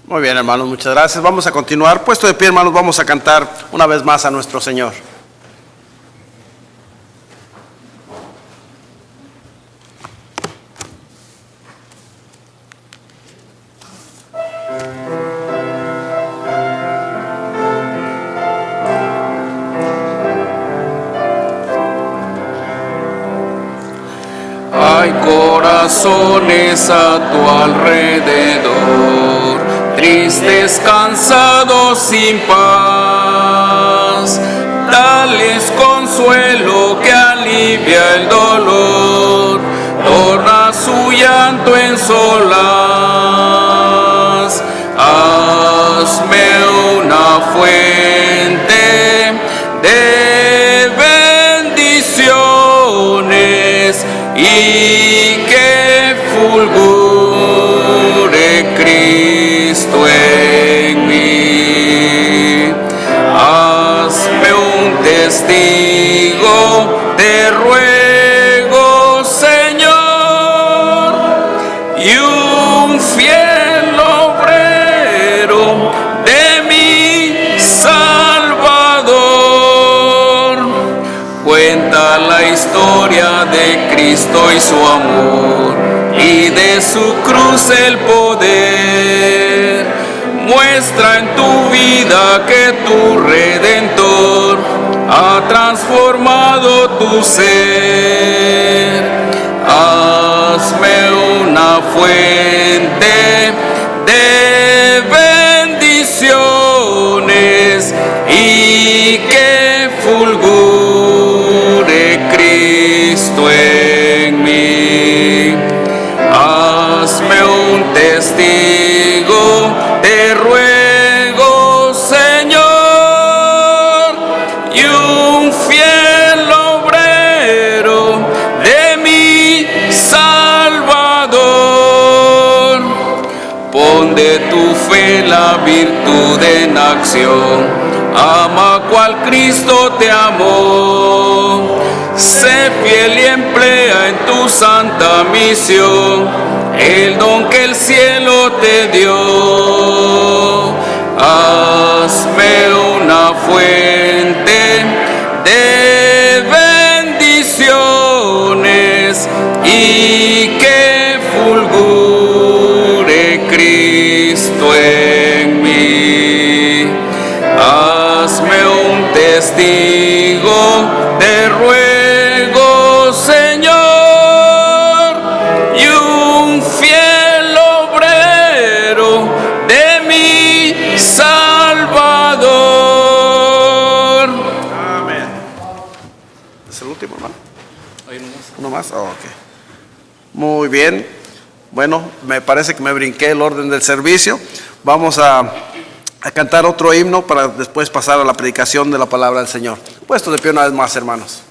Muy bien, hermanos, muchas gracias. Vamos a continuar. Puesto de pie, hermanos, vamos a cantar una vez más a nuestro Señor. Hay corazones a tu alrededor, tristes, cansados, sin paz. Dales consuelo que alivia el dolor, torna su llanto en solaz. Hazme una fuente de bendiciones y que fulgure Cristo en mí. Hazme un testigo, te ruego, Señor, y un fiel obrero de mi Salvador. Cuenta la historia de Cristo y su amor, y de su cruz el poder. Muestra en tu vida que tu Redentor ha transformado tu ser. Hazme una fuente de bendiciones y que fulgure Cristo en mí. Hazme un testigo, te ruego, Señor, y un fiel obrero de mi Salvador. Pon de tu fe la virtud en acción, ama cual Cristo te amó. Sé fiel y emplea en tu santa misión el don que el cielo te dio. Hazme una fuente de bendiciones y que fulgure Cristo en mí. Hazme un testigo, te ruego, Señor, y un fiel obrero de mi Salvador. Amén. ¿Es el último, hermano? ¿Uno más? Oh, ok. Muy bien. Bueno, me parece que me brinqué el orden del servicio. Vamos a cantar otro himno para después pasar a la predicación de la palabra del Señor. Puesto de pie una vez más, hermanos.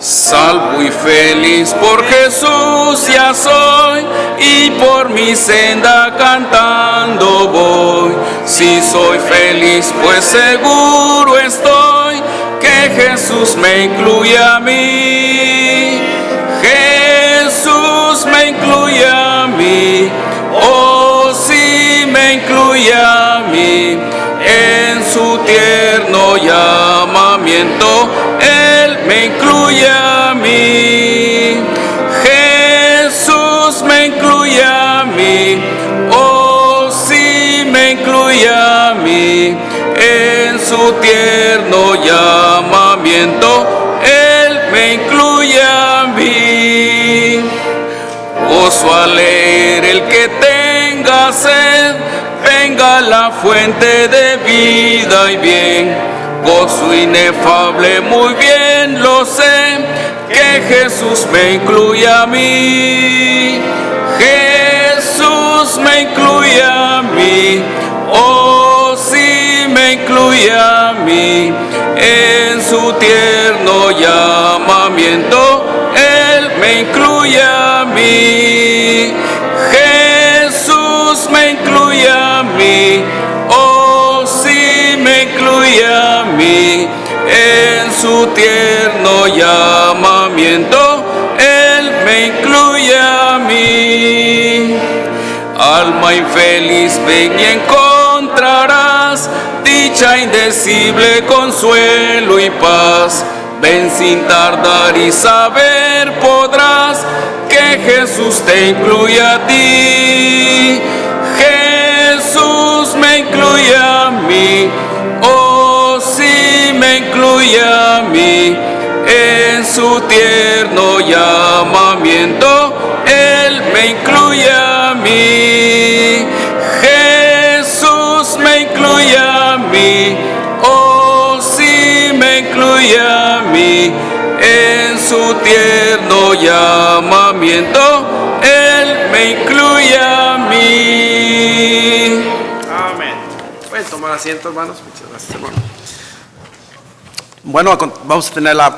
Salvo y feliz por Jesús ya soy, y por mi senda cantando voy. Si soy feliz, pues seguro estoy que Jesús me incluye a mí. Jesús me incluye a mí, oh sí me incluye a mí. En su tierno llamamiento Él me incluye a mí. Jesús me incluye a mí, oh sí me incluye a mí. En su tierno llamamiento Él me incluye a mí. Gozo al leer el que tenga sed, venga a la fuente de vida y bien. Gozo inefable, muy bien lo sé, que Jesús me incluye a mí. Jesús me incluye a mí, oh sí me incluye a mí. En su tierno llamamiento Él me incluye a mí. Jesús me incluye a mí, oh sí me incluye a mí. tierno llamamiento, Él me incluye a mí. Alma infeliz, ven y encontrarás dicha indecible, consuelo y paz. Ven sin tardar y saber podrás que Jesús te incluye a ti. Jesús me incluye a mí, oh sí me incluye a mí. En su tierno llamamiento, Él me incluye a mí. Jesús me incluye a mí, oh sí me incluye a mí. En su tierno llamamiento, Él me incluye a mí. Amén. Pueden tomar asiento, hermanos. Muchas gracias, hermano. Bueno, vamos a tener la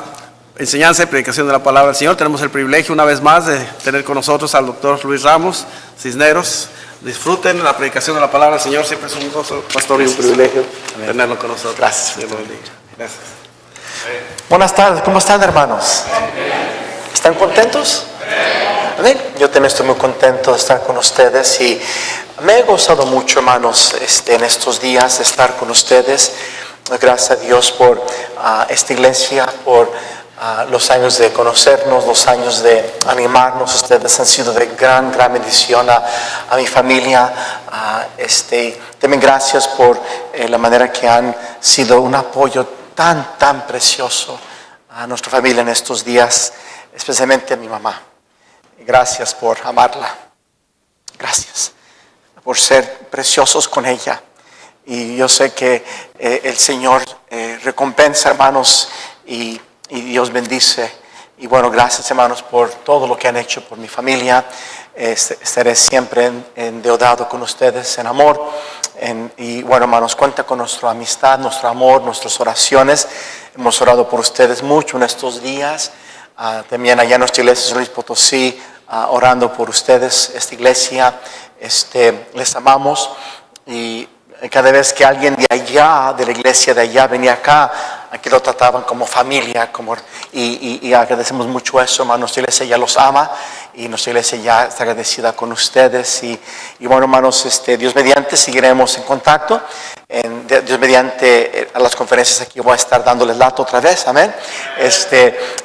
enseñanza y predicación de la palabra del Señor. Tenemos el privilegio una vez más de tener con nosotros al doctor Luis Ramos Cisneros. Disfruten la predicación de la palabra del Señor. Siempre es un gozo, pastor, y un privilegio tenerlo con nosotros. Gracias. Dios lo bendiga. Gracias. Buenas tardes, ¿cómo están, hermanos? ¿Están contentos? Amén. Yo también estoy muy contento de estar con ustedes y me he gozado mucho, hermanos, en estos días de estar con ustedes. Gracias a Dios por esta iglesia, por los años de conocernos, los años de animarnos. Ustedes han sido de gran bendición a mi familia. También gracias por la manera que han sido un apoyo tan precioso a nuestra familia en estos días, especialmente a mi mamá. Gracias por amarla. Gracias por ser preciosos con ella. Y yo sé que el Señor recompensa, hermanos, y Dios bendice. Y bueno, gracias, hermanos, por todo lo que han hecho por mi familia. Estaré siempre endeudado con ustedes en amor. Y bueno, hermanos, cuenta con nuestra amistad, nuestro amor, nuestras oraciones. Hemos orado por ustedes mucho en estos días. También allá en nuestra iglesia de Luis Potosí, orando por ustedes. Esta iglesia, les amamos. Y cada vez que alguien de allá, de la iglesia de allá, venía acá, aquí lo trataban como familia, y agradecemos mucho eso, hermano. Nuestra iglesia ya los ama y nuestra iglesia ya está agradecida con ustedes. Y bueno, hermanos, Dios mediante seguiremos en contacto. Dios mediante, a las conferencias aquí voy a estar dándoles lata otra vez, amén.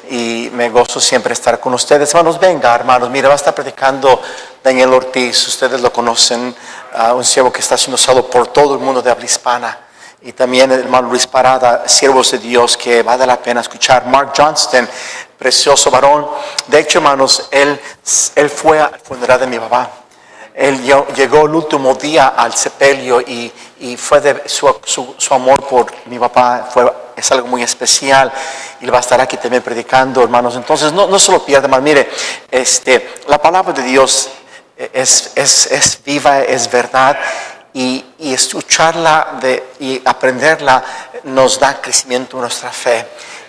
Y me gozo siempre estar con ustedes. Hermanos, venga, hermanos, mira, va a estar predicando Daniel Ortiz. Ustedes lo conocen, un siervo que está siendo usado por todo el mundo de habla hispana. Y también el hermano Luis Parada, siervos de Dios que vale la pena escuchar. Mark Johnston, precioso varón. De hecho, hermanos, él fue al funeral de mi papá. Él llegó el último día al sepelio y fue de su amor por mi papá es algo muy especial. Y él va a estar aquí también predicando, hermanos. Entonces, no se lo pierdan, hermanos. Mire, la palabra de Dios es viva, es verdad. Y escucharla y aprenderla nos da crecimiento en nuestra fe.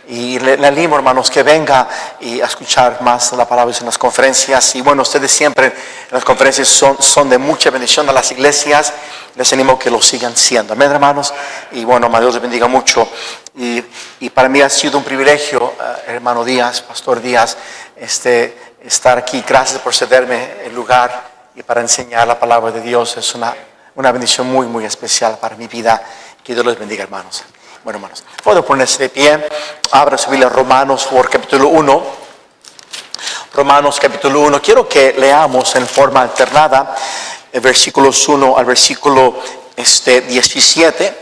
Y le animo, hermanos, que venga y a escuchar más la palabra en las conferencias. Y bueno, ustedes siempre en las conferencias son de mucha bendición a las iglesias. Les animo que lo sigan siendo. Amén, hermanos. Y bueno, Dios les bendiga mucho. Y para mí ha sido un privilegio, hermano Díaz, pastor Díaz, estar aquí. Gracias por cederme el lugar y para enseñar la palabra de Dios. Es una bendición muy especial para mi vida. Que Dios los bendiga, hermanos. Bueno, hermanos, puedo ponerse de pie. Abra su Biblia, Romanos por capítulo 1. Romanos capítulo 1. Quiero que leamos en forma alternada versículos 1 al versículo 17.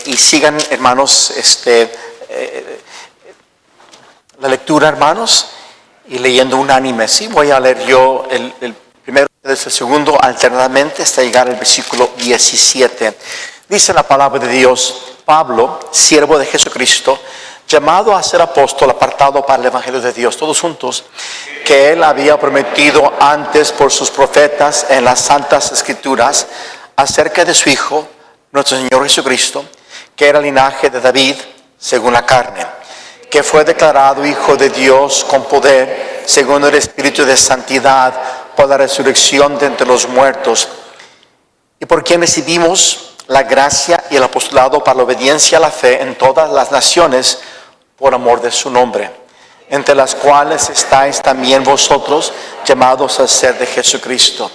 Y sigan, hermanos, la lectura, hermanos, y leyendo unánime. Sí, voy a leer yo el primero desde el segundo alternadamente hasta llegar al versículo 17. Dice la palabra de Dios: Pablo, siervo de Jesucristo, llamado a ser apóstol, apartado para el evangelio de Dios, todos juntos, que él había prometido antes por sus profetas en las santas escrituras acerca de su Hijo, nuestro Señor Jesucristo, que era linaje de David según la carne, que fue declarado Hijo de Dios con poder, según el Espíritu de santidad, por la resurrección de entre los muertos, y por quien recibimos la gracia y el apostolado para la obediencia a la fe en todas las naciones, por amor de su nombre, entre las cuales estáis también vosotros llamados a ser de Jesucristo.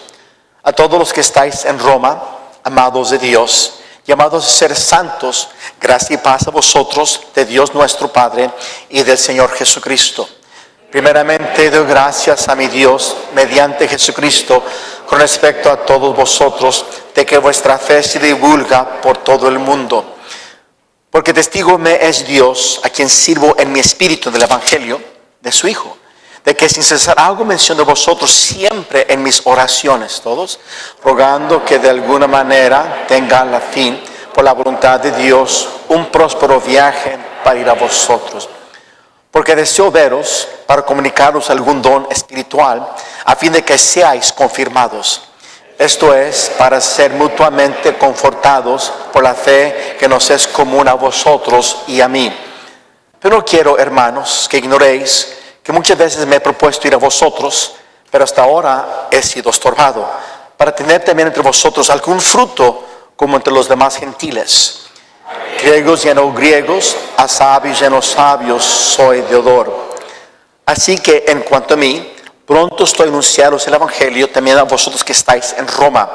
A todos los que estáis en Roma, amados de Dios, llamados a ser santos, gracia y paz a vosotros, de Dios nuestro Padre y del Señor Jesucristo. Primeramente doy gracias a mi Dios mediante Jesucristo con respecto a todos vosotros, de que vuestra fe se divulga por todo el mundo. Porque testigo me es Dios, a quien sirvo en mi espíritu del Evangelio de su Hijo, de que sin cesar hago mención de vosotros siempre en mis oraciones, todos, rogando que de alguna manera tengan la fin, por la voluntad de Dios, un próspero viaje para ir a vosotros. Porque deseo veros para comunicaros algún don espiritual, a fin de que seáis confirmados. Esto es, para ser mutuamente confortados por la fe que nos es común a vosotros y a mí. Pero no quiero, hermanos, que ignoréis que muchas veces me he propuesto ir a vosotros, pero hasta ahora he sido estorbado, para tener también entre vosotros algún fruto como entre los demás gentiles. Griegos y no griegos, a sabios y no sabios soy deudor. Así que en cuanto a mí, pronto estoy a anunciaros el Evangelio también a vosotros que estáis en Roma,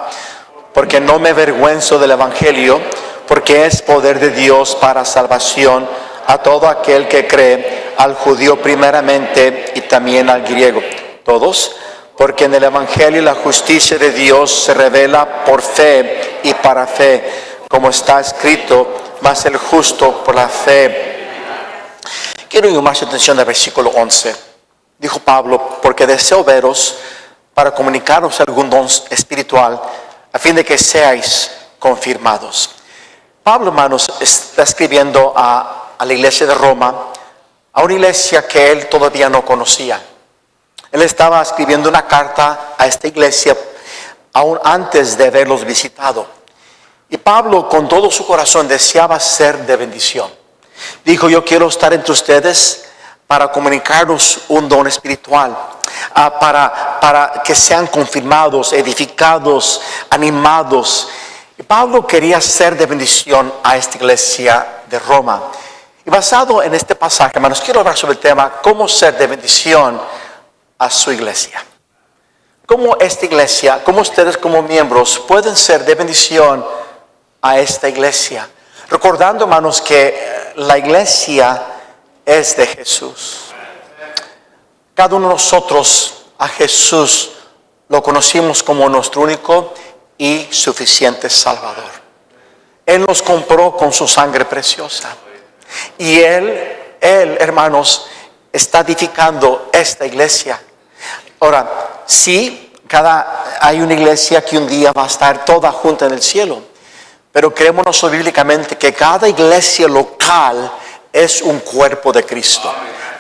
porque no me avergüenzo del Evangelio, porque es poder de Dios para salvación a todo aquel que cree, al judío primeramente y también al griego. Todos, porque en el Evangelio la justicia de Dios se revela por fe y para fe, como está escrito, mas el justo por la fe. Quiero llamar su atención al versículo 11. Dijo Pablo, porque deseo veros para comunicaros algún don espiritual, a fin de que seáis confirmados. Pablo, hermanos, está escribiendo a la iglesia de Roma, a una iglesia que él todavía no conocía. Él estaba escribiendo una carta a esta iglesia aún antes de haberlos visitado. Y Pablo, con todo su corazón, deseaba ser de bendición. Dijo, yo quiero estar entre ustedes para comunicaros un don espiritual, para que sean confirmados, edificados, animados. Y Pablo quería ser de bendición a esta iglesia de Roma. Y basado en este pasaje, hermanos, quiero hablar sobre el tema, cómo ser de bendición a su iglesia. Cómo esta iglesia, cómo ustedes como miembros pueden ser de bendición a esta iglesia, recordando, hermanos, que la iglesia es de Jesús. Cada uno de nosotros a Jesús lo conocimos como nuestro único y suficiente Salvador. Él nos compró con su sangre preciosa. Y Él, hermanos, está edificando esta iglesia. Ahora, sí, hay una iglesia que un día va a estar toda junta en el cielo. Pero creemos bíblicamente que cada iglesia local es un cuerpo de Cristo.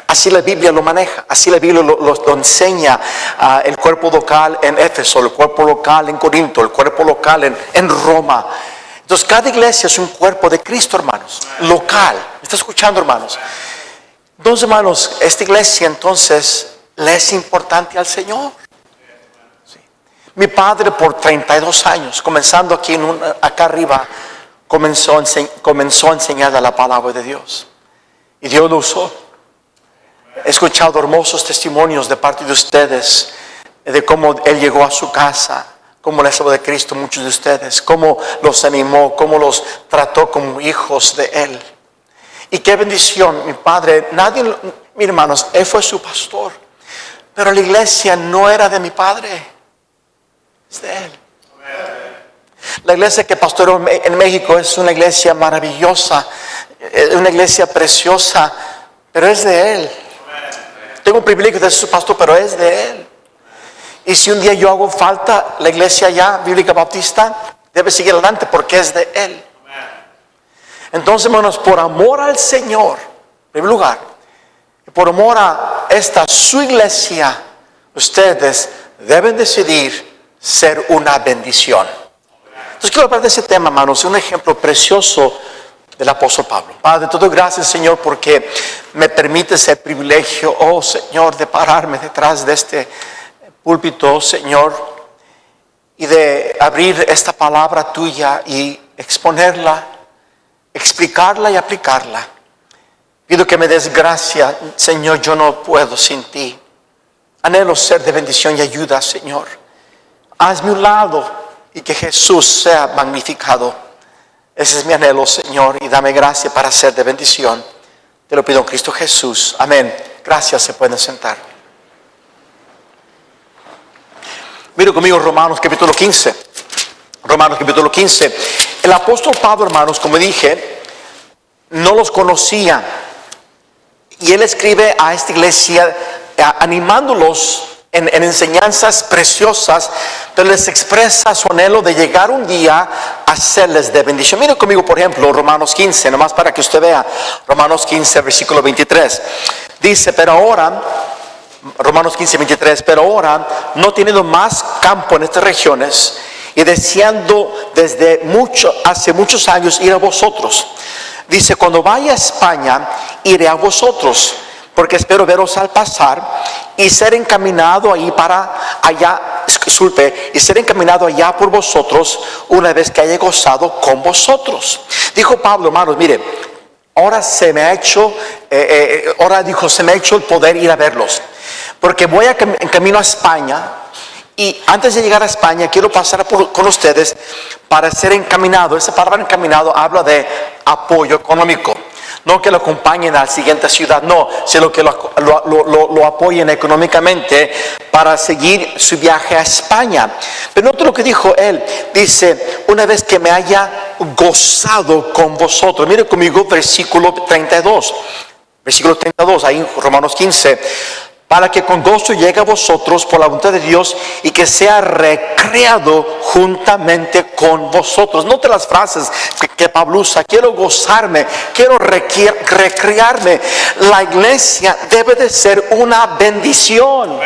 Así la Biblia lo maneja, así la Biblia lo enseña. El cuerpo local en Éfeso, el cuerpo local en Corinto, el cuerpo local en Roma. Entonces cada iglesia es un cuerpo de Cristo, hermanos, local. ¿Me está escuchando, hermanos? Entonces, hermanos, esta iglesia entonces le es importante al Señor. Mi padre por 32 años, comenzando aquí acá arriba, comenzó a enseñar la palabra de Dios. Y Dios lo usó. He escuchado hermosos testimonios de parte de ustedes, de cómo Él llegó a su casa, cómo les habló de Cristo, muchos de ustedes, cómo los animó, cómo los trató como hijos de Él. Y qué bendición, mi padre, mis hermanos, Él fue su pastor, pero la iglesia no era de mi padre. Es de Él. La iglesia que pastoreó en México es una iglesia maravillosa, una iglesia preciosa, pero es de Él. Tengo un privilegio de ser su pastor, pero es de Él. Y si un día yo hago falta, la iglesia ya bíblica bautista debe seguir adelante porque es de Él. Entonces, hermanos, por amor al Señor, en primer lugar, y por amor a su iglesia, ustedes deben decidir ser una bendición. Entonces quiero hablar de ese tema, hermanos, un ejemplo precioso del apóstol Pablo. Padre, te doy gracias, Señor, porque me permites el privilegio, oh Señor, de pararme detrás de este púlpito, Señor, y de abrir esta palabra tuya y exponerla, explicarla y aplicarla. Pido que me des gracia, Señor, yo no puedo sin ti. Anhelo ser de bendición y ayuda, Señor. Hazme un lado y que Jesús sea magnificado. Ese es mi anhelo, Señor, y dame gracia para ser de bendición. Te lo pido en Cristo Jesús. Amén. Gracias, se pueden sentar. Mira conmigo Romanos capítulo 15. Romanos capítulo 15. El apóstol Pablo, hermanos, como dije, no los conocía. Y él escribe a esta iglesia animándolos en enseñanzas preciosas, pero les expresa su anhelo de llegar un día a serles de bendición. Mire conmigo, por ejemplo, Romanos 15, nomás para que usted vea. Romanos 15, versículo 23. Dice, pero ahora, Romanos 15, 23, pero ahora, no teniendo más campo en estas regiones, y deseando hace muchos años ir a vosotros. Dice, cuando vaya a España, iré a vosotros, porque espero veros al pasar y ser encaminado y ser encaminado allá por vosotros una vez que haya gozado con vosotros. Dijo Pablo, hermanos, mire, ahora se me ha hecho el poder ir a verlos, porque voy en camino a España. Y antes de llegar a España, quiero pasar con ustedes para ser encaminado. Esa palabra encaminado habla de apoyo económico. No que lo acompañen a la siguiente ciudad, no, sino que lo apoyen económicamente para seguir su viaje a España. Pero note lo que dijo él. Dice, una vez que me haya gozado con vosotros. Mire conmigo versículo 32. Versículo 32, ahí en Romanos 15. Para que con gozo llegue a vosotros por la voluntad de Dios y que sea recreado juntamente con vosotros. Note las frases que Pablo usa. Quiero gozarme, quiero recrearme. La iglesia debe de ser una bendición.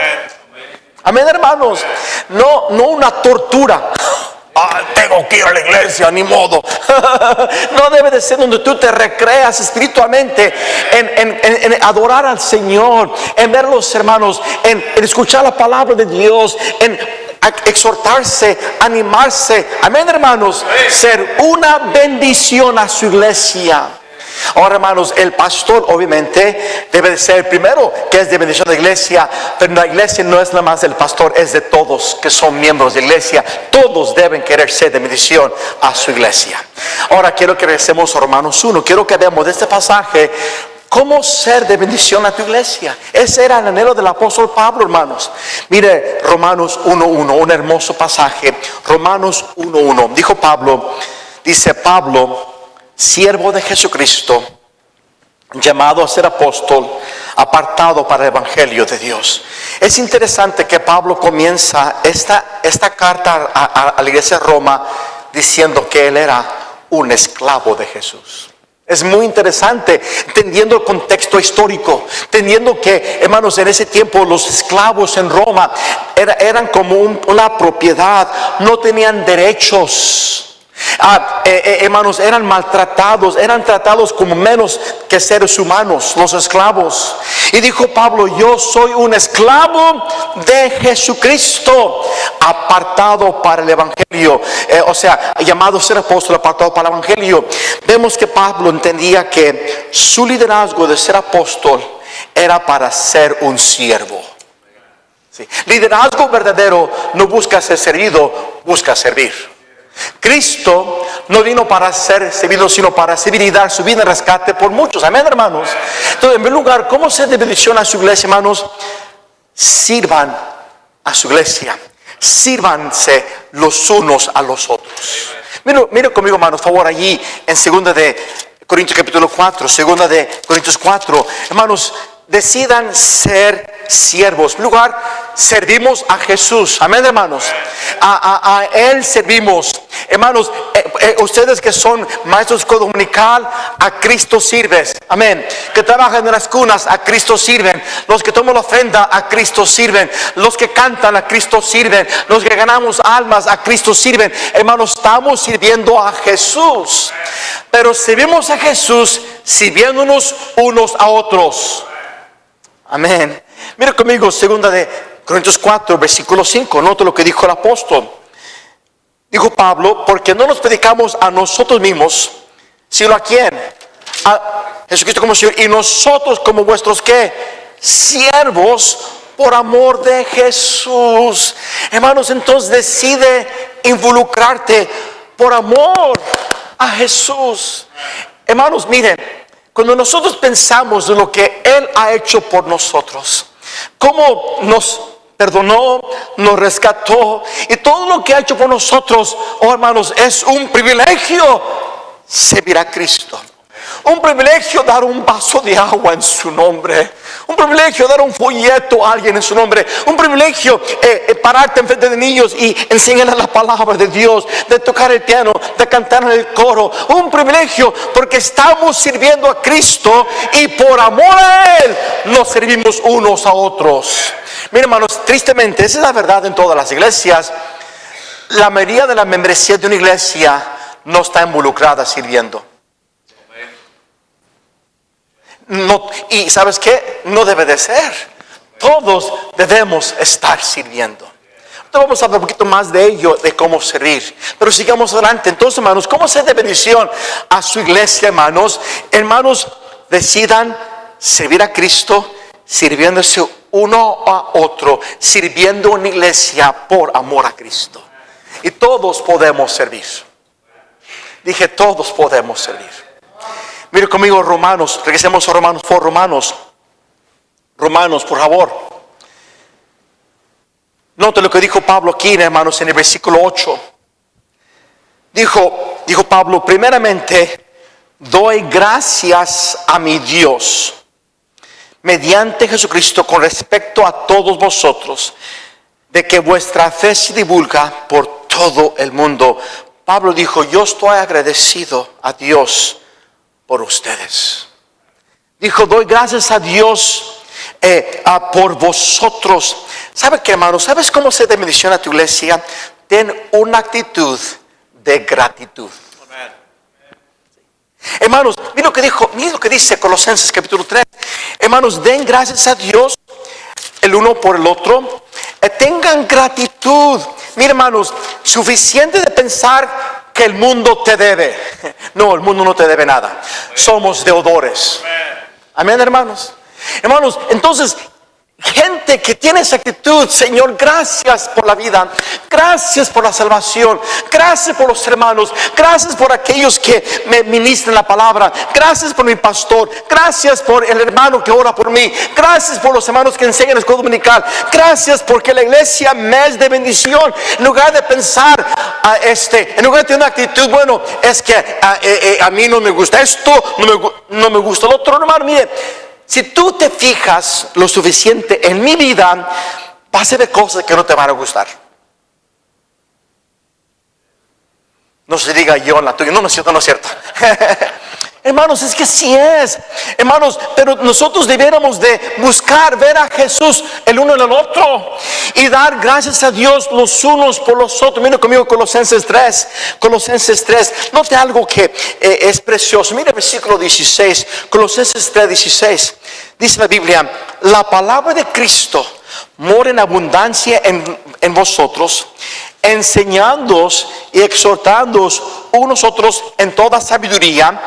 Amén, hermanos. No una tortura. Tengo que ir a la iglesia, ni modo. No debe de ser donde tú te recreas espiritualmente en adorar al Señor, en ver a los hermanos, en escuchar la palabra de Dios, en exhortarse, animarse. Amén, hermanos. Ser una bendición a su iglesia. Ahora, hermanos, el pastor obviamente debe de ser el primero que es de bendición de la iglesia, pero la iglesia no es nada más del pastor, es de todos que son miembros de la iglesia. Todos deben querer ser de bendición a su iglesia. Ahora quiero que regresemos a Romanos 1. Quiero que veamos de este pasaje cómo ser de bendición a tu iglesia. Ese era el anhelo del apóstol Pablo, hermanos. Mire Romanos 1:1, un hermoso pasaje. Romanos 1:1. Dice Pablo, siervo de Jesucristo, llamado a ser apóstol, apartado para el evangelio de Dios. Es interesante que Pablo comienza esta carta a la iglesia de Roma diciendo que él era un esclavo de Jesús. Es muy interesante, entendiendo el contexto histórico, entendiendo que, hermanos, en ese tiempo los esclavos en Roma eran como una propiedad, no tenían derechos. Hermanos, eran maltratados, eran tratados como menos que seres humanos, los esclavos. Y dijo Pablo, yo soy un esclavo de Jesucristo, apartado para el evangelio, llamado a ser apóstol, apartado para el evangelio. Vemos que Pablo entendía que su liderazgo de ser apóstol era para ser un siervo. Sí. Liderazgo verdadero no busca ser servido, busca servir. Cristo no vino para ser servido, sino para servir y dar su vida en rescate por muchos. Amén, hermanos. Entonces, en primer lugar, ¿cómo ser de bendición a su iglesia, hermanos? Sirvan a su iglesia. Sírvanse los unos a los otros. Mire conmigo, hermanos, por favor, allí en 2 de Corintios capítulo 4, 2 de Corintios 4. Hermanos, decidan ser siervos. En primer lugar, servimos a Jesús. Amén, hermanos. A Él servimos. Hermanos, ustedes que son maestros de escuela dominical, a Cristo sirves. Amén. Que trabajan en las cunas, a Cristo sirven. Los que toman la ofrenda, a Cristo sirven. Los que cantan, a Cristo sirven. Los que ganamos almas, a Cristo sirven. Hermanos, estamos sirviendo a Jesús. Pero servimos a Jesús sirviéndonos unos a otros. Amén. Mira conmigo 2 de Corintios 4, versículo 5. Nota lo que dijo el apóstol. Dijo Pablo, porque no nos predicamos a nosotros mismos, sino a quién? a Jesucristo como Señor y nosotros como vuestros ¿qué? Siervos por amor de Jesús. Hermanos, entonces decide involucrarte por amor a Jesús. Hermanos, miren, cuando nosotros pensamos de lo que Él ha hecho por nosotros, cómo nos perdonó, nos rescató y todo lo que ha hecho por nosotros, oh hermanos, es un privilegio servir a Cristo. Un privilegio dar un vaso de agua en su nombre. Un privilegio dar un folleto a alguien en su nombre. Un privilegio pararte enfrente de niños y enseñarles la palabra de Dios, de tocar el piano, de cantar en el coro. Un privilegio porque estamos sirviendo a Cristo y por amor a Él nos servimos unos a otros. Miren, hermanos, tristemente, esa es la verdad en todas las iglesias. La mayoría de la membresía de una iglesia no está involucrada sirviendo. No, y ¿sabes qué? No debe de ser. Todos debemos estar sirviendo. Entonces vamos a hablar un poquito más de ello, de cómo servir. Pero sigamos adelante. Entonces, hermanos, ¿cómo ser de bendición a su iglesia, hermanos? Hermanos, decidan servir a Cristo, sirviéndose uno a otro, sirviendo una iglesia por amor a Cristo. Y todos podemos servir. Dije, todos podemos servir. Mire conmigo Romanos, regresemos a Romanos, Romanos, por favor. Note lo que dijo Pablo aquí, hermanos, en el versículo 8. Dijo Pablo, primeramente, doy gracias a mi Dios, mediante Jesucristo, con respecto a todos vosotros, de que vuestra fe se divulga por todo el mundo. Pablo dijo, yo estoy agradecido a Dios por ustedes. Dijo, doy gracias a Dios por vosotros. ¿Sabe qué, hermano? ¿Sabes cómo se te menciona a tu iglesia? Ten una actitud de gratitud. Hermanos, mira lo que dice Colosenses capítulo 3. Hermanos, den gracias a Dios el uno por el otro. Tengan gratitud. Mira, hermanos, suficiente de pensar que el mundo te debe. No, el mundo no te debe nada. Somos deudores. Amén, hermanos. Hermanos, entonces, gente que tiene esa actitud, Señor, gracias por la vida, gracias por la salvación, gracias por los hermanos, gracias por aquellos que me ministran la palabra, gracias por mi pastor, gracias por el hermano que ora por mí, gracias por los hermanos que enseñan la escuela dominical, gracias porque la iglesia me es de bendición. En lugar de pensar, en lugar de tener una actitud, bueno, es que a mí no me gusta esto, no me gusta lo otro, hermano, mire. Si tú te fijas lo suficiente en mi vida, vas a ver cosas que no te van a gustar. No se diga yo en la tuya. No es cierto, no es cierto. Hermanos, es que sí es. Hermanos, pero nosotros debiéramos de buscar ver a Jesús el uno en el otro y dar gracias a Dios los unos por los otros. Mira conmigo Colosenses 3. Colosenses 3. Note algo que es precioso. Mira el versículo 16. Colosenses 3, 16. Dice la Biblia, la palabra de Cristo mora en abundancia en vosotros, enseñándoos y exhortándoos unos a otros en toda sabiduría,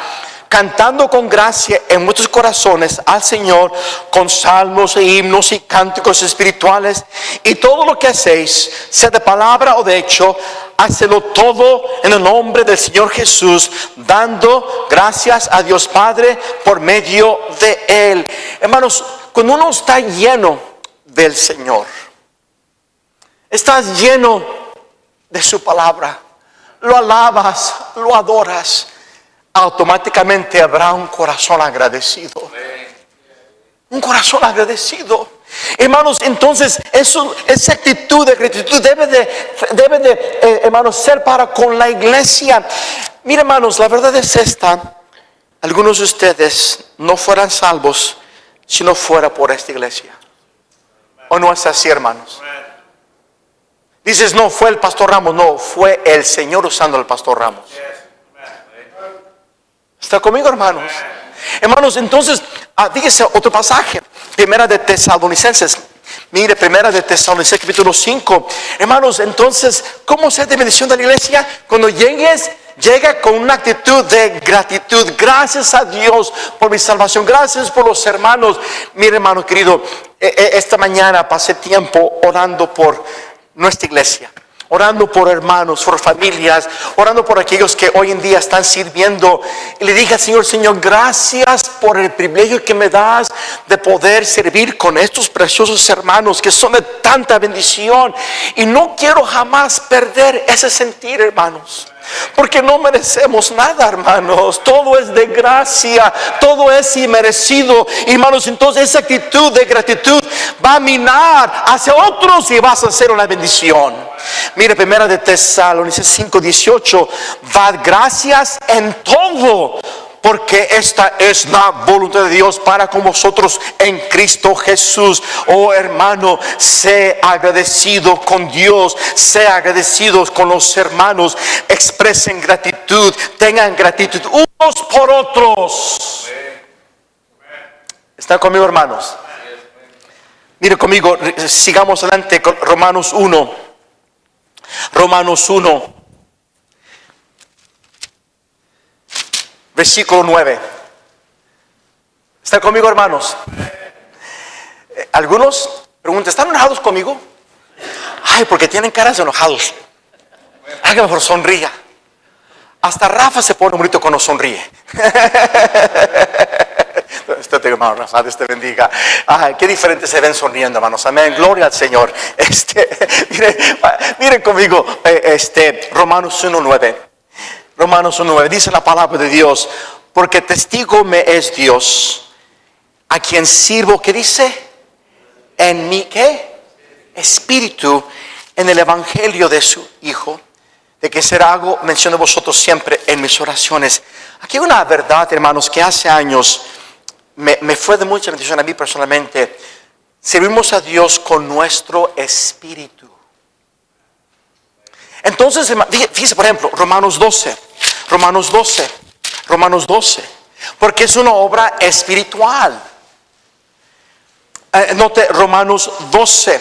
cantando con gracia en vuestros corazones al Señor con salmos e himnos y cánticos espirituales, y todo lo que hacéis, sea de palabra o de hecho, hacedlo todo en el nombre del Señor Jesús, dando gracias a Dios Padre por medio de Él. Hermanos, cuando uno está lleno del Señor, estás lleno de su palabra, lo alabas, lo adoras, automáticamente habrá un corazón agradecido. Un corazón agradecido. Hermanos, entonces esa actitud de gratitud debe de hermanos, ser para con la iglesia. Mira, hermanos, la verdad es esta: algunos de ustedes no fueran salvos si no fuera por esta iglesia. ¿O no es así, hermanos? Dices, no, fue el pastor Ramos. No, fue el Señor usando al pastor Ramos. ¿Está conmigo, hermanos? Hermanos, entonces, fíjese otro pasaje. Primera de Tesalonicenses. Mire, Primera de Tesalonicenses capítulo 5. Hermanos, entonces, ¿cómo ser de bendición de la iglesia? Cuando llegues, llega con una actitud de gratitud. Gracias a Dios por mi salvación. Gracias por los hermanos. Mire, hermano querido, esta mañana pasé tiempo orando por nuestra iglesia, orando por hermanos, por familias, orando por aquellos que hoy en día están sirviendo. Y le dije al Señor: Señor, gracias por el privilegio que me das de poder servir con estos preciosos hermanos que son de tanta bendición. Y no quiero jamás perder ese sentir, hermanos, porque no merecemos nada, hermanos. Todo es de gracia, todo es inmerecido, hermanos. Entonces esa actitud de gratitud va a minar hacia otros y vas a ser una bendición. Mire, primera de Tesalonicenses 5:18: dad gracias en todo, porque esta es la voluntad de Dios para con vosotros en Cristo Jesús. Oh hermano, sé agradecido con Dios, sé agradecidos con los hermanos. Expresen gratitud, tengan gratitud unos por otros. ¿Están conmigo, hermanos? Mire conmigo, sigamos adelante con Romanos 1. Romanos 1, versículo 9. ¿Están conmigo, hermanos? Algunos preguntan: ¿están enojados conmigo? Ay, porque tienen caras de enojados. Haga mejor, sonría. Hasta Rafa se pone bonito cuando sonríe. Hermano Rafa, Dios te bendiga. Ay, qué diferente se ven sonriendo, hermanos. Amén, gloria al Señor. Miren conmigo, Romanos 1:9. Romanos 1:9 dice la palabra de Dios: porque testigo me es Dios, a quien sirvo, ¿qué dice? En mi, ¿qué? Espíritu, en el evangelio de su Hijo, de que será hago mención de vosotros siempre en mis oraciones. Aquí hay una verdad, hermanos, que hace años me fue de mucha bendición a mí personalmente. Servimos a Dios con nuestro espíritu. Entonces, fíjese, por ejemplo, Romanos 12, porque es una obra espiritual. Note Romanos 12.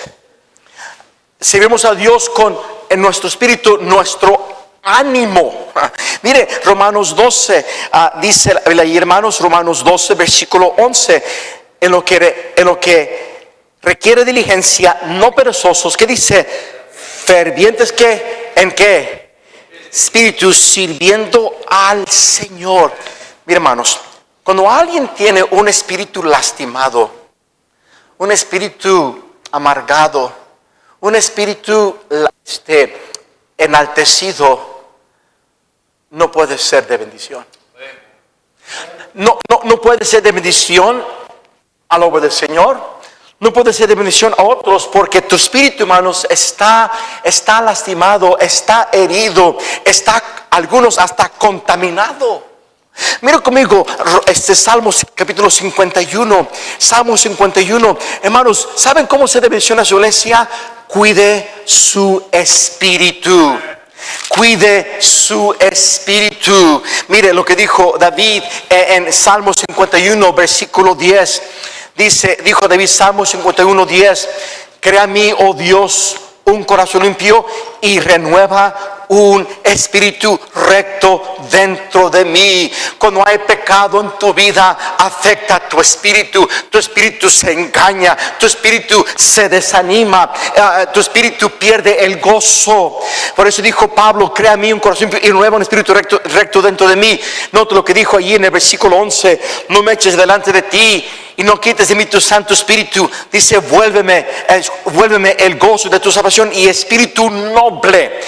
Servimos a Dios con en nuestro espíritu, nuestro ánimo. Mire, Romanos 12, dice ahí, hermanos, Romanos 12, versículo 11: en lo que requiere diligencia, no perezosos. ¿Qué dice? Fervientes, ¿qué? ¿En qué? Espíritu, sirviendo al Señor. Mire, hermanos, cuando alguien tiene un espíritu lastimado, un espíritu amargado, un espíritu enaltecido, no puede ser de bendición. No puede ser de bendición a la obra del Señor. No puede ser de bendición a otros, porque tu espíritu, hermanos, está lastimado, está herido, está algunos hasta contaminado. Mira conmigo Salmos capítulo 51. Salmo 51. Hermanos, ¿saben cómo se debe mencionar su iglesia? Cuide su espíritu. Cuide su espíritu. Mire lo que dijo David en Salmo 51, versículo 10. Dijo David, Salmo 51, 10: crea a mí, oh Dios, un corazón limpio y renueva un espíritu recto dentro de mí. Cuando hay pecado en tu vida, afecta a tu espíritu se engaña, tu espíritu se desanima, tu espíritu pierde el gozo. Por eso dijo Pablo: crea a mí un corazón limpio y renueva un espíritu recto dentro de mí. Nota lo que dijo allí en el versículo 11: no me eches delante de ti y no quites de mí tu Santo Espíritu. Dice: vuélveme el gozo de tu salvación y espíritu noble.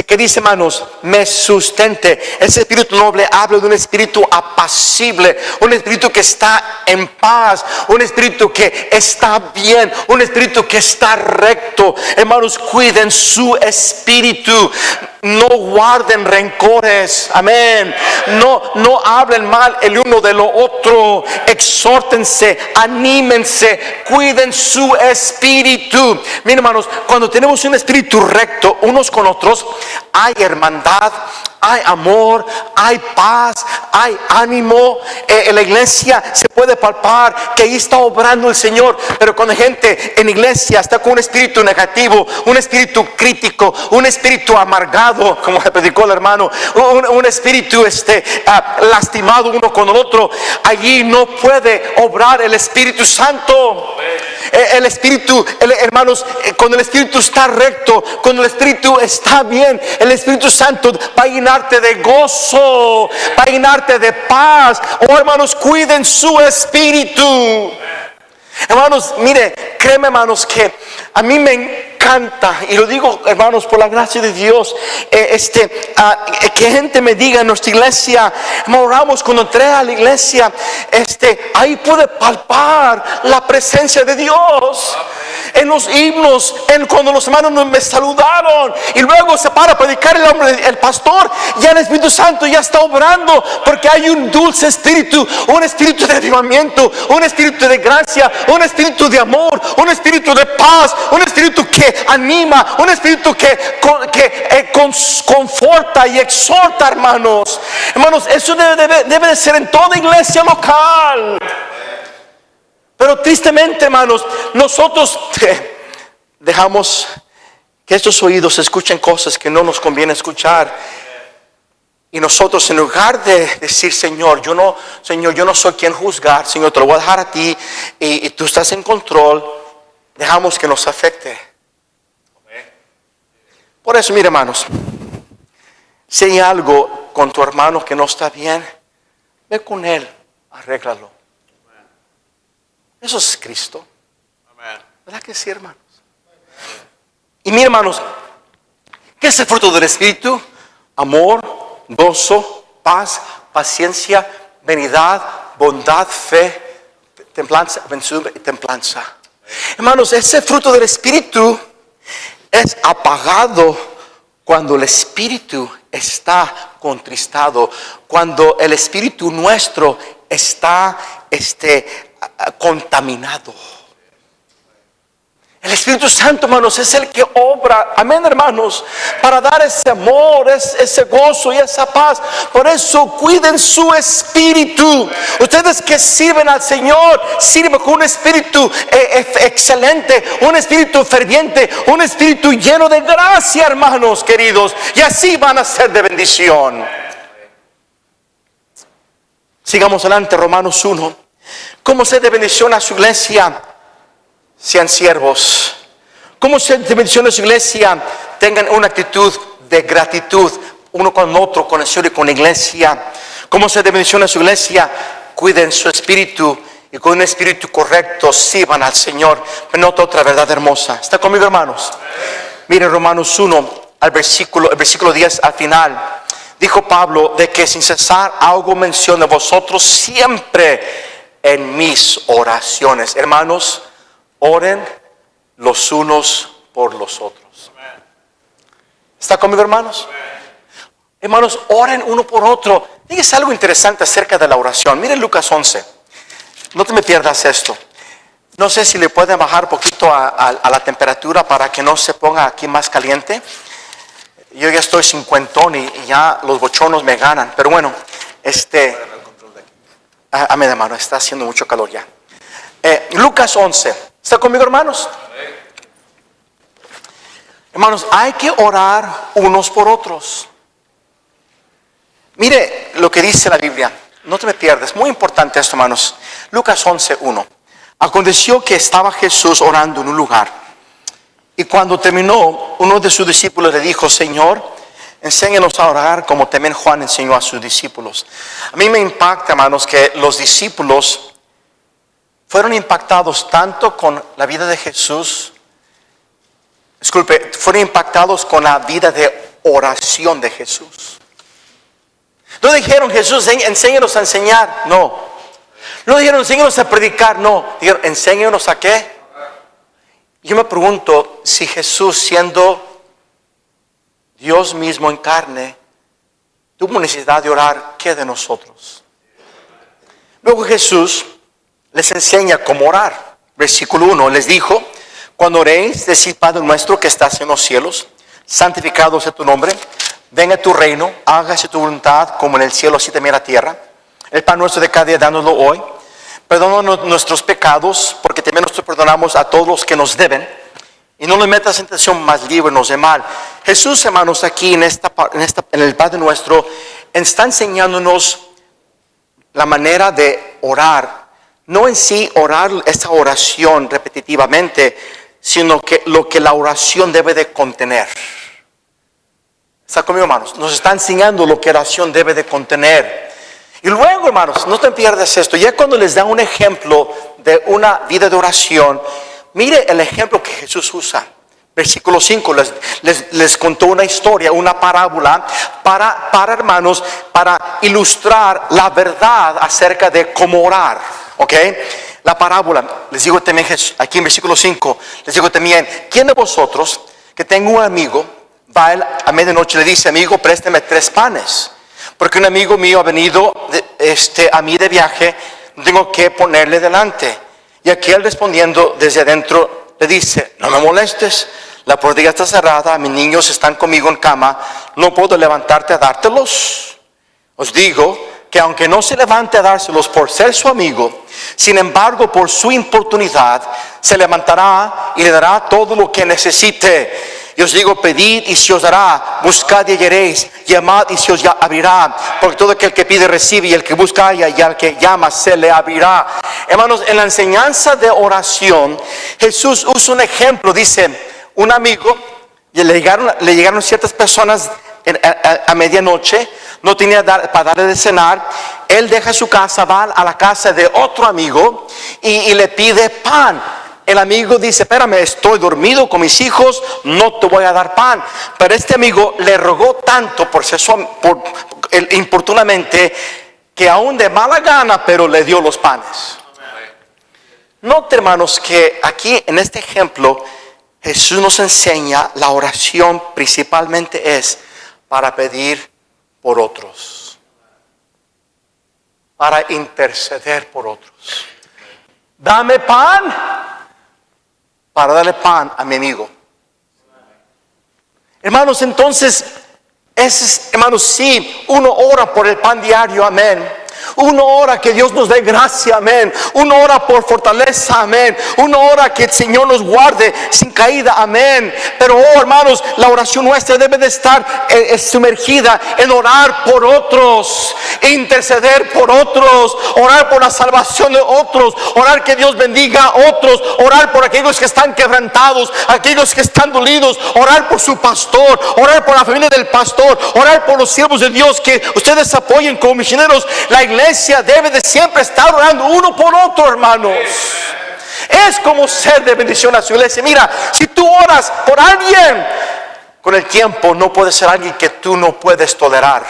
¿Qué dice, hermanos? Me sustente. Ese espíritu noble habla de un espíritu apacible, un espíritu que está en paz, un espíritu que está bien, un espíritu que está recto. Hermanos, cuiden su espíritu. No guarden rencores. Amén. No hablen mal el uno de lo otro. Exhórtense, anímense, cuiden su espíritu. Miren, hermanos, cuando tenemos un espíritu recto unos con otros, hay hermandad, hay amor, hay paz, hay ánimo. En la iglesia se puede palpar que ahí está obrando el Señor. Pero cuando gente en iglesia está con un espíritu negativo, un espíritu crítico, un espíritu amargado, como le predicó el hermano, un espíritu lastimado uno con el otro, allí no puede obrar el Espíritu Santo. El Espíritu, hermanos, cuando el Espíritu está recto, cuando el Espíritu está bien, el Espíritu Santo va a llenarte de gozo, va a llenarte de paz. Oh, hermanos, cuiden su espíritu. Hermanos, mire, créeme, hermanos, que a mí me encanta, y lo digo, hermanos, por la gracia de Dios, que gente me diga en nuestra iglesia, oramos cuando entré a la iglesia, ahí pude palpar la presencia de Dios. En los himnos, cuando los hermanos me saludaron, y luego se para a predicar el pastor, ya el Espíritu Santo ya está obrando, porque hay un dulce espíritu, un espíritu de avivamiento, un espíritu de gracia, un espíritu de amor, un espíritu de paz, un espíritu que anima, un espíritu que conforta y exhorta, hermanos. Hermanos, eso debe de ser en toda iglesia local. Pero tristemente, hermanos, nosotros dejamos que estos oídos escuchen cosas que no nos conviene escuchar. Y nosotros, en lugar de decir, Señor, yo no soy quien juzgar, Señor, te lo voy a dejar a ti, y tú estás en control, dejamos que nos afecte. Por eso, mire, hermanos, si hay algo con tu hermano que no está bien, ve con él, arréglalo. Eso es Cristo. ¿Verdad que sí, hermanos? Y mire, hermanos, ¿qué es el fruto del Espíritu? Amor, gozo, paz, paciencia, benignidad, bondad, fe, templanza, y templanza. Hermanos, ese fruto del Espíritu es apagado cuando el Espíritu está contristado, cuando el Espíritu nuestro está contaminado. El Espíritu Santo, hermanos, es el que obra, amén, hermanos, para dar ese amor, ese gozo y esa paz. Por eso cuiden su espíritu. Ustedes que sirven al Señor, sirven con un espíritu excelente, un espíritu ferviente, un espíritu lleno de gracia, hermanos queridos, y así van a ser de bendición. Sigamos adelante, Romanos 1. ¿Cómo ser de bendición a su iglesia? Sean siervos. ¿Cómo ser de bendición a su iglesia? Tengan una actitud de gratitud uno con el otro, con el Señor y con la iglesia. ¿Cómo ser de bendición a su iglesia? Cuiden su espíritu, y con un espíritu correcto sirvan al Señor. Me nota otra verdad hermosa. ¿Está conmigo, hermanos? Miren Romanos 1, el versículo 10 al final. Dijo Pablo de que sin cesar hago mención de vosotros siempre en mis oraciones. Hermanos, oren los unos por los otros. ¿Está conmigo, hermanos? Hermanos, oren uno por otro. Dígase algo interesante acerca de la oración. Miren Lucas 11. No te me pierdas esto. No sé si le pueden bajar un poquito a la temperatura para que no se ponga aquí más caliente. Yo ya estoy cincuentón y ya los bochonos me ganan. Pero bueno, amén, hermano, está haciendo mucho calor ya. Lucas 11. ¿Está conmigo, hermanos? Hermanos, hay que orar unos por otros. Mire lo que dice la Biblia. No te me pierdas. Muy importante esto, hermanos. Lucas 11:1. Aconteció que estaba Jesús orando en un lugar. Y cuando terminó, uno de sus discípulos le dijo: Señor, enséñanos a orar como también Juan enseñó a sus discípulos. A mí me impacta, hermanos, que los discípulos fueron impactados tanto con la vida de Jesús. Fueron impactados con la vida de oración de Jesús. No dijeron: Jesús, enséñanos a enseñar. No. No dijeron: enséñanos a predicar. No. Dijeron: enséñanos a qué. Yo me pregunto si Jesús, siendo Dios mismo en carne, tuvo necesidad de orar, ¿qué de nosotros? Luego Jesús les enseña cómo orar. Versículo 1 les dijo: cuando oréis, decid: Padre nuestro que estás en los cielos, santificado sea tu nombre, venga tu reino, hágase tu voluntad como en el cielo, así también en la tierra. El pan nuestro de cada día, dánoslo hoy. Perdónanos nuestros pecados, porque también nosotros perdonamos a todos los que nos deben. Y no nos metas en tentación, mas líbranos de mal. Jesús, hermanos, aquí en el Padre Nuestro, está enseñándonos la manera de orar. No en sí orar esta oración repetitivamente, sino que lo que la oración debe de contener. ¿Está conmigo, hermanos? Nos está enseñando lo que la oración debe de contener. Y luego, hermanos, no te pierdas esto. Ya cuando les da un ejemplo de una vida de oración, mire el ejemplo que Jesús usa. Versículo 5, les contó una historia, una parábola para hermanos, para ilustrar la verdad acerca de cómo orar. ¿Ok? La parábola, les digo también, aquí en versículo 5, les digo también, ¿quién de vosotros que tenga un amigo, va él a medianoche y le dice, amigo, préstame 3 panes? Porque un amigo mío ha venido a mí de viaje, no tengo que ponerle delante. Y aquí él respondiendo desde adentro le dice, no me molestes, la puerta está cerrada, mis niños están conmigo en cama, no puedo levantarte a dártelos. Os digo que aunque no se levante a dárselos por ser su amigo, sin embargo por su importunidad se levantará y le dará todo lo que necesite. Y os digo, pedid y se os dará, buscad y hallaréis, llamad y se os abrirá, porque todo aquel que pide recibe, y el que busca halla, y al que llama se le abrirá. Hermanos, en la enseñanza de oración, Jesús usa un ejemplo. Dice, un amigo, y le llegaron ciertas personas a medianoche, no tenía para darle de cenar. Él deja su casa, va a la casa de otro amigo y le pide pan. El amigo dice, espérame, estoy dormido con mis hijos, no te voy a dar pan. Pero este amigo le rogó tanto importunamente, que aún de mala gana, pero le dio los panes. Note, hermanos, que aquí en este ejemplo Jesús nos enseña la oración principalmente es para pedir por otros, para interceder por otros. Dame pan para darle pan a mi amigo. Hermanos, entonces, hermanos, sí, uno ora por el pan diario, amén. Uno ora que Dios nos dé gracia, amén. Uno ora por fortaleza, amén. Uno ora que el Señor nos guarde sin caída, amén. Pero, hermanos, la oración nuestra debe de estar sumergida en orar por otros, interceder por otros, orar por la salvación de otros, orar que Dios bendiga a otros, orar por aquellos que están quebrantados, aquellos que están dolidos, orar por su pastor, orar por la familia del pastor, orar por los siervos de Dios que ustedes apoyen como misioneros. La iglesia debe de siempre estar orando uno por otro, hermanos. Es como ser de bendición a su iglesia. Mira, si tú oras por alguien, con el tiempo no puede ser alguien que tú no puedes tolerar.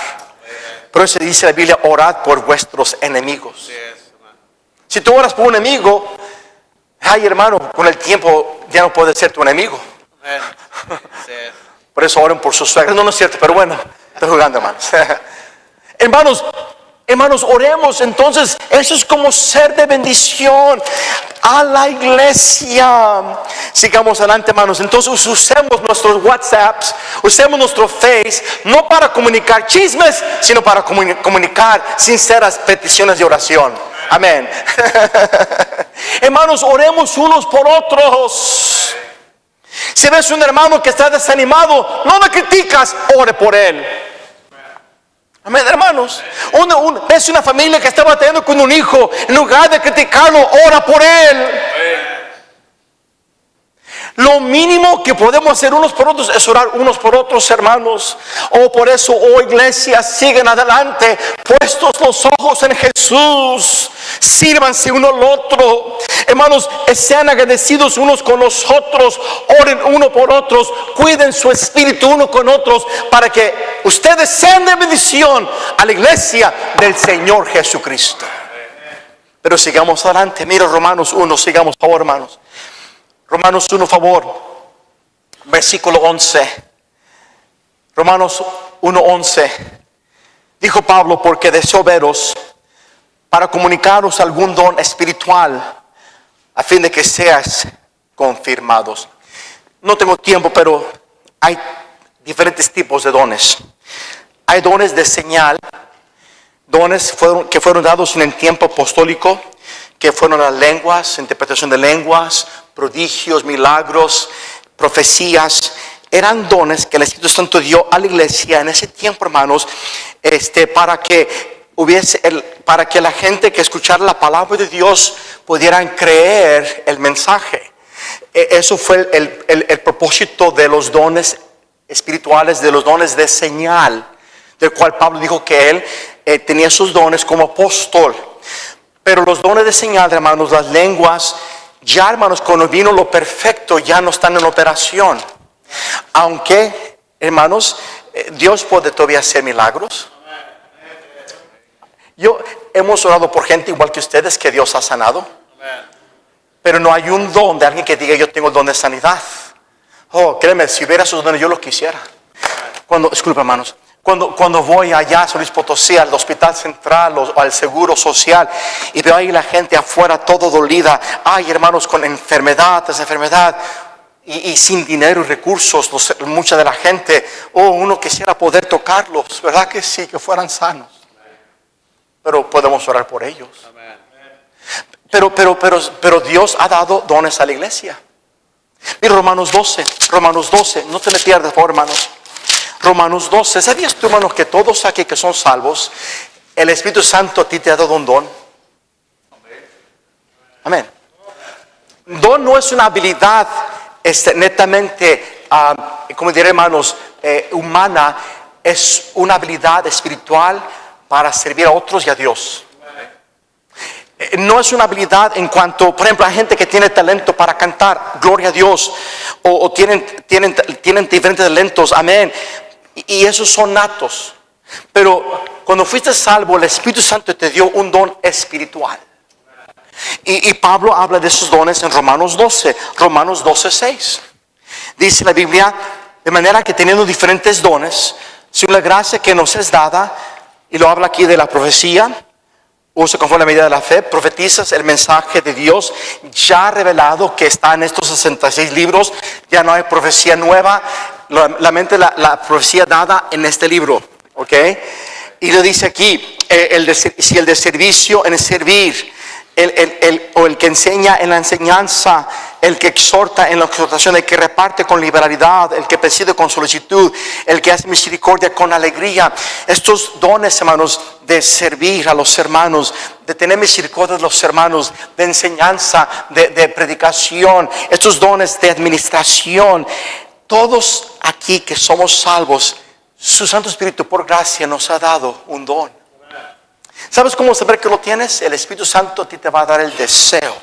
Por eso dice la Biblia, orad por vuestros enemigos. Si tú oras por un enemigo, ay, hermano, con el tiempo ya no puede ser tu enemigo. Por eso oren por sus suegros. No es cierto, pero bueno, estoy jugando, hermanos. Hermanos, oremos. Entonces, eso es como ser de bendición a la iglesia. Sigamos adelante, hermanos. Entonces, usemos nuestros WhatsApps, usemos nuestro Face, no para comunicar chismes, sino para comunicar sinceras peticiones de oración. Amén. Hermanos, oremos unos por otros. Si ves un hermano que está desanimado, no le criticas, ore por él. Amén, hermanos. Ves una familia que está batallando con un hijo, en lugar de criticarlo, ora por él. Lo mínimo que podemos hacer unos por otros es orar unos por otros, hermanos. Por eso, iglesia, sigan adelante, puestos los ojos en Jesús. Sírvanse uno al otro. Hermanos, sean agradecidos unos con los otros. Oren uno por otros. Cuiden su espíritu uno con otros, para que ustedes sean de bendición a la iglesia del Señor Jesucristo. Pero sigamos adelante. Mira Romanos 1, sigamos, por favor, hermanos. Romanos 1, favor, versículo 11. Romanos 1:11. Dijo Pablo, porque deseo veros para comunicaros algún don espiritual, a fin de que seas confirmados. No tengo tiempo, pero hay diferentes tipos de dones. Hay dones de señal, dones que fueron dados en el tiempo apostólico, que fueron las lenguas, interpretación de lenguas, prodigios, milagros, profecías. Eran dones que el Espíritu Santo dio a la iglesia en ese tiempo, hermanos, para que la gente que escuchara la palabra de Dios pudieran creer el mensaje. Eso fue el propósito de los dones espirituales, de los dones de señal, del cual Pablo dijo que él tenía esos dones como apóstol. Pero los dones de señal, hermanos, las lenguas, ya, hermanos, cuando vino lo perfecto, ya no están en operación. Aunque, hermanos, Dios puede todavía hacer milagros. Hemos orado por gente igual que ustedes que Dios ha sanado. Pero no hay un don de alguien que diga yo tengo el don de sanidad. Oh, créeme, si hubiera esos dones yo lo quisiera. Disculpa, hermanos. Cuando voy allá a San Luis Potosí, al Hospital Central o al Seguro Social, y veo ahí la gente afuera todo dolida. Ay, hermanos, con enfermedad tras enfermedad. Y sin dinero y recursos, mucha de la gente, uno quisiera poder tocarlos, ¿verdad que sí? Que fueran sanos. Pero podemos orar por ellos. Pero Dios ha dado dones a la iglesia. Mira Romanos 12, no te me pierdas, por favor, hermanos. Romanos 12, ¿sabías tú, hermanos, que todos aquí que son salvos, el Espíritu Santo a ti te ha dado un don? Amén. Don no es una habilidad netamente, como diré, hermanos, humana. Es una habilidad espiritual para servir a otros y a Dios. No es una habilidad en cuanto, por ejemplo, hay gente que tiene talento para cantar, gloria a Dios, o tienen diferentes talentos, amén, y esos son natos. Pero cuando fuiste salvo, el Espíritu Santo te dio un don espiritual. Y Pablo habla de esos dones en Romanos 12:6. Dice la Biblia, de manera que teniendo diferentes dones, según la gracia que nos es dada, y lo habla aquí de la profecía, usa conforme a la medida de la fe, profetizas el mensaje de Dios ya revelado que está en estos 66 libros. Ya no hay profecía nueva, la profecía dada en este libro, ¿ok? Y lo dice aquí, si el de servicio en el servir, o el que enseña en la enseñanza, el que exhorta en la exhortación, el que reparte con liberalidad, el que preside con solicitud, el que hace misericordia con alegría. Estos dones, hermanos, de servir a los hermanos, de tener misericordia de los hermanos, de enseñanza, de predicación, estos dones de administración, todos aquí que somos salvos, su Santo Espíritu por gracia nos ha dado un don. ¿Sabes cómo saber que lo tienes? El Espíritu Santo a ti te va a dar el deseo,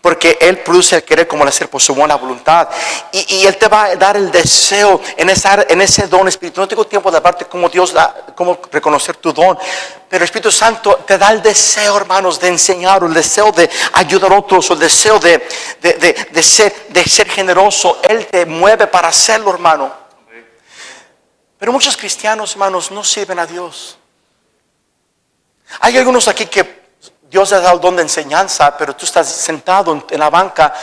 porque Él produce el querer como el hacer por su buena voluntad, y Él te va a dar el deseo en ese don espiritual. No tengo tiempo de hablarte cómo Dios cómo reconocer tu don, pero el Espíritu Santo te da el deseo, hermanos, de enseñar, o el deseo de ayudar a otros, o el deseo de ser generoso. Él te mueve para hacerlo, hermano. Pero muchos cristianos, hermanos, no sirven a Dios. Hay algunos aquí que Dios les ha dado el don de enseñanza, pero tú estás sentado en la banca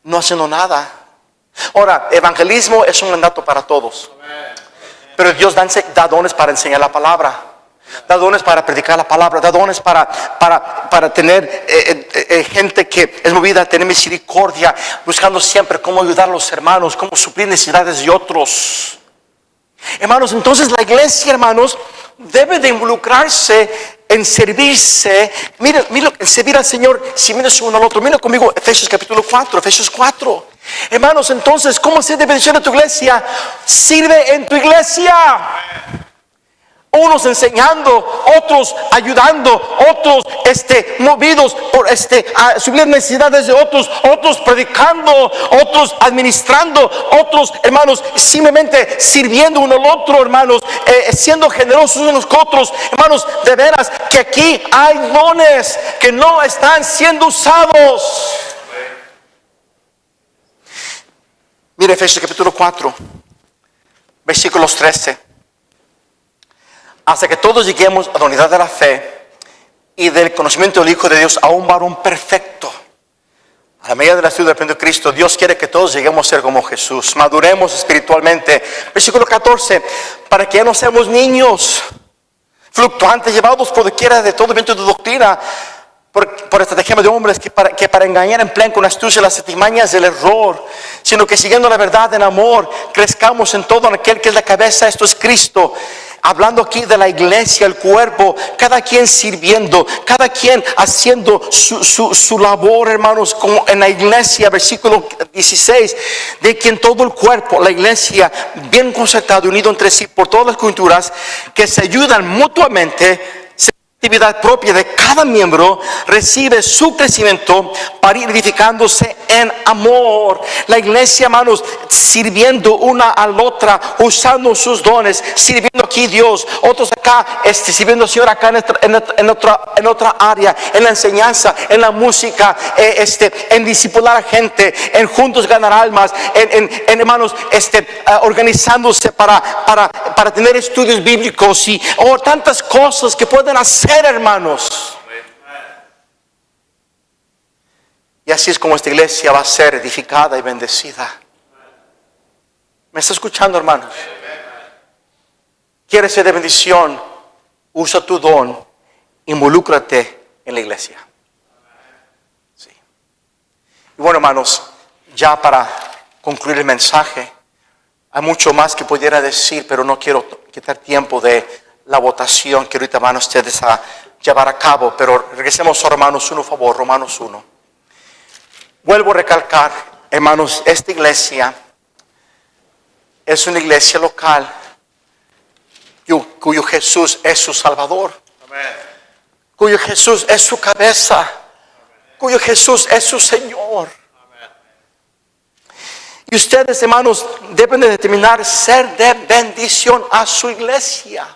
no haciendo nada. Ahora, evangelismo es un mandato para todos, pero Dios da dones para enseñar la palabra, da dones para predicar la palabra, da dones para tener gente que es movida a tener misericordia, buscando siempre cómo ayudar a los hermanos, cómo suplir necesidades de otros. Hermanos, entonces la iglesia, hermanos, debe de involucrarse en servirse. Mira, en servir al Señor, si miras uno al otro. Mira conmigo Efesios 4. Hermanos, entonces, ¿cómo se debe de tu iglesia? Sirve en tu iglesia. Unos enseñando, otros ayudando, otros movidos por a suplir necesidades de otros predicando, otros administrando, otros, hermanos, simplemente sirviendo uno al otro, hermanos, siendo generosos unos con otros. Hermanos, de veras que aquí hay dones que no están siendo usados. Mire Efesios 4, versículos 13. Hasta que todos lleguemos a la unidad de la fe y del conocimiento del Hijo de Dios, a un varón perfecto, A la medida del estudio del de Cristo, Dios quiere que todos lleguemos a ser como Jesús. Maduremos espiritualmente. Versículo 14. Para que ya no seamos niños fluctuantes, llevados por doquiera de todo viento de doctrina, por estrategia de hombres que para engañar en plan con astucia las artimañas del error, sino que siguiendo la verdad en amor, crezcamos en todo en aquel que es la cabeza, esto es Cristo. Hablando aquí de la iglesia, el cuerpo, cada quien sirviendo, cada quien haciendo su labor, hermanos, como en la iglesia, versículo 16, de quien todo el cuerpo, la iglesia, bien concertado, unido entre sí por todas las coyunturas, que se ayudan mutuamente, actividad propia de cada miembro, recibe su crecimiento para ir edificándose en amor. La iglesia, hermanos, sirviendo una a la otra, usando sus dones, sirviendo aquí Dios, otros acá, sirviendo al Señor acá en otra área, en la enseñanza, en la música, en discipular a gente, en juntos ganar almas, en hermanos, organizándose para tener estudios bíblicos y tantas cosas que pueden hacer, hermanos. Y así es como esta iglesia va a ser edificada y bendecida. ¿Me está escuchando, hermanos? ¿Quieres ser de bendición? Usa tu don, involúcrate en la iglesia. Sí. Y bueno, hermanos, ya para concluir el mensaje, hay mucho más que pudiera decir, pero no quiero quitar tiempo de la votación que ahorita van ustedes a llevar a cabo. Pero regresemos a Romanos 1, por favor, Romanos 1. Vuelvo a recalcar, hermanos, esta iglesia es una iglesia local cuyo Jesús es su Salvador. Amén. Cuyo Jesús es su cabeza. Amén. Cuyo Jesús es su Señor. Amén. Y ustedes, hermanos, deben de determinar ser de bendición a su iglesia.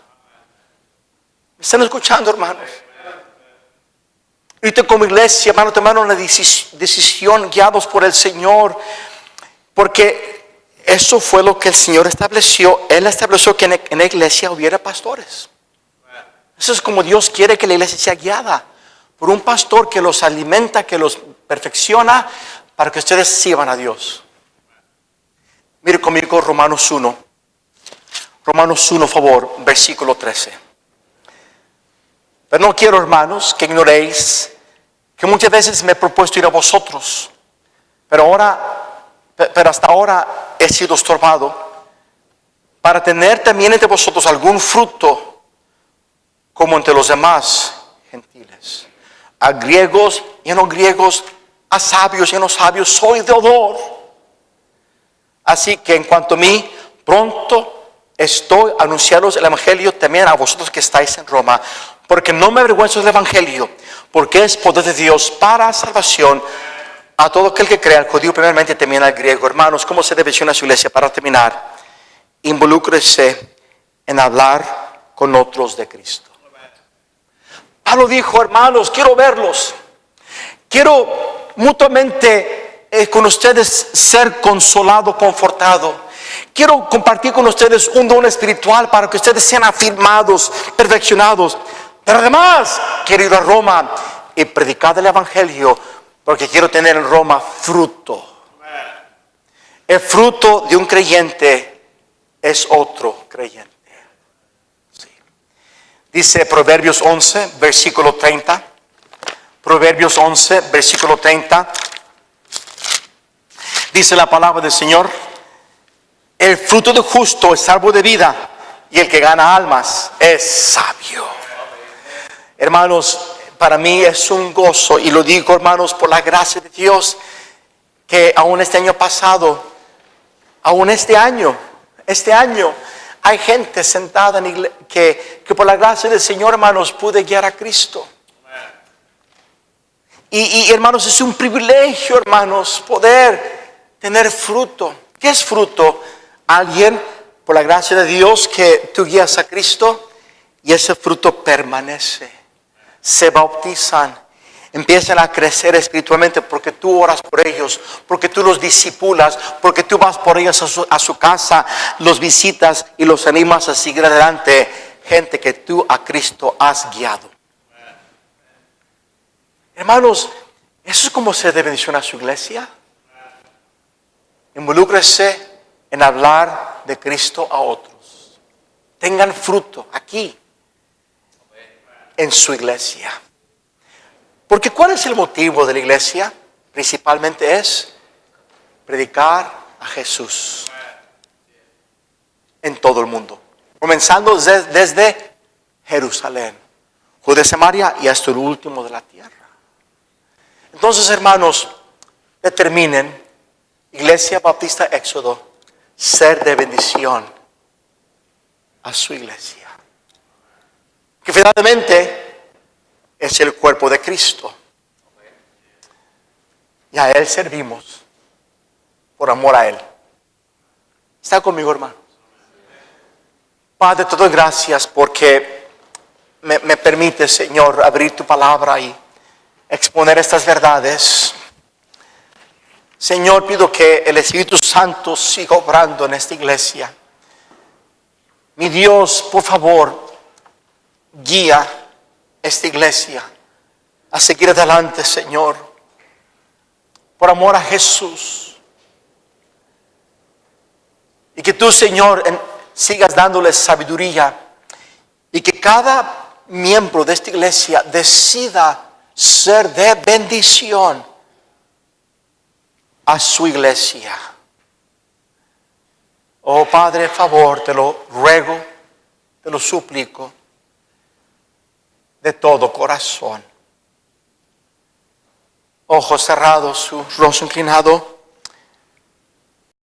¿Me están escuchando, hermanos? Y tú como iglesia, hermano, tomaron una decisión guiados por el Señor, porque eso fue lo que el Señor estableció. Él estableció que en la iglesia hubiera pastores. Eso es como Dios quiere que la iglesia sea guiada por un pastor que los alimenta, que los perfecciona, para que ustedes sirvan a Dios. Mire conmigo Romanos 1. Romanos 1, por favor, versículo 13. Pero no quiero, hermanos, que ignoréis que muchas veces me he propuesto ir a vosotros, pero hasta ahora he sido estorbado, para tener también entre vosotros algún fruto como entre los demás gentiles. A griegos y a no griegos, a sabios y a no sabios, soy deudor. Así que en cuanto a mí, pronto estoy a anunciaros el evangelio también a vosotros que estáis en Roma. Porque no me avergüenzo del evangelio, porque es poder de Dios para salvación a todo aquel que crea, al judío primeramente, también al griego. Hermanos, ¿cómo se debe a su iglesia? Para terminar, involúcrese en hablar con otros de Cristo. Pablo dijo, hermanos, quiero verlos. Quiero mutuamente con ustedes ser consolado, confortado. Quiero compartir con ustedes un don espiritual para que ustedes sean afirmados, perfeccionados. Pero además, quiero ir a Roma y predicar el evangelio, porque quiero tener en Roma fruto. El fruto de un creyente es otro creyente. Sí. Dice Proverbios 11, versículo 30. Proverbios 11, versículo 30. Dice la palabra del Señor: el fruto del justo es árbol de vida, y el que gana almas es sabio. Hermanos, para mí es un gozo, y lo digo, hermanos, por la gracia de Dios, que aún este año pasado, aún este año, hay gente sentada que por la gracia del Señor, hermanos, pude guiar a Cristo. Y hermanos, es un privilegio, hermanos, poder tener fruto. ¿Qué es fruto? Alguien, por la gracia de Dios, que tú guías a Cristo y ese fruto permanece. Se bautizan, empiezan a crecer espiritualmente porque tú oras por ellos, porque tú los discipulas, porque tú vas por ellos a su casa, los visitas y los animas a seguir adelante. Gente que tú a Cristo has guiado. Hermanos, Eso es como ser de bendición a su iglesia. Involúcrese en hablar de Cristo a otros. Tengan fruto aquí, en su iglesia. Porque ¿cuál es el motivo de la iglesia? Principalmente es predicar a Jesús en todo el mundo. Comenzando desde Jerusalén, Judea, Samaria y hasta el último de la tierra. Entonces, hermanos, determinen, Iglesia Bautista Éxodo, ser de bendición a su iglesia. Que finalmente es el cuerpo de Cristo. Y a Él servimos por amor a Él. ¿Está conmigo, hermanos? Padre, te doy gracias porque me permite, Señor, abrir tu palabra y exponer estas verdades. Señor, pido que el Espíritu Santo siga obrando en esta iglesia. Mi Dios, por favor, guía esta iglesia a seguir adelante, Señor, por amor a Jesús. Y que tú, Señor, sigas dándoles sabiduría y que cada miembro de esta iglesia decida ser de bendición a su iglesia. Oh Padre, favor, te lo ruego, te lo suplico de todo corazón. Ojos cerrados, su rostro inclinado.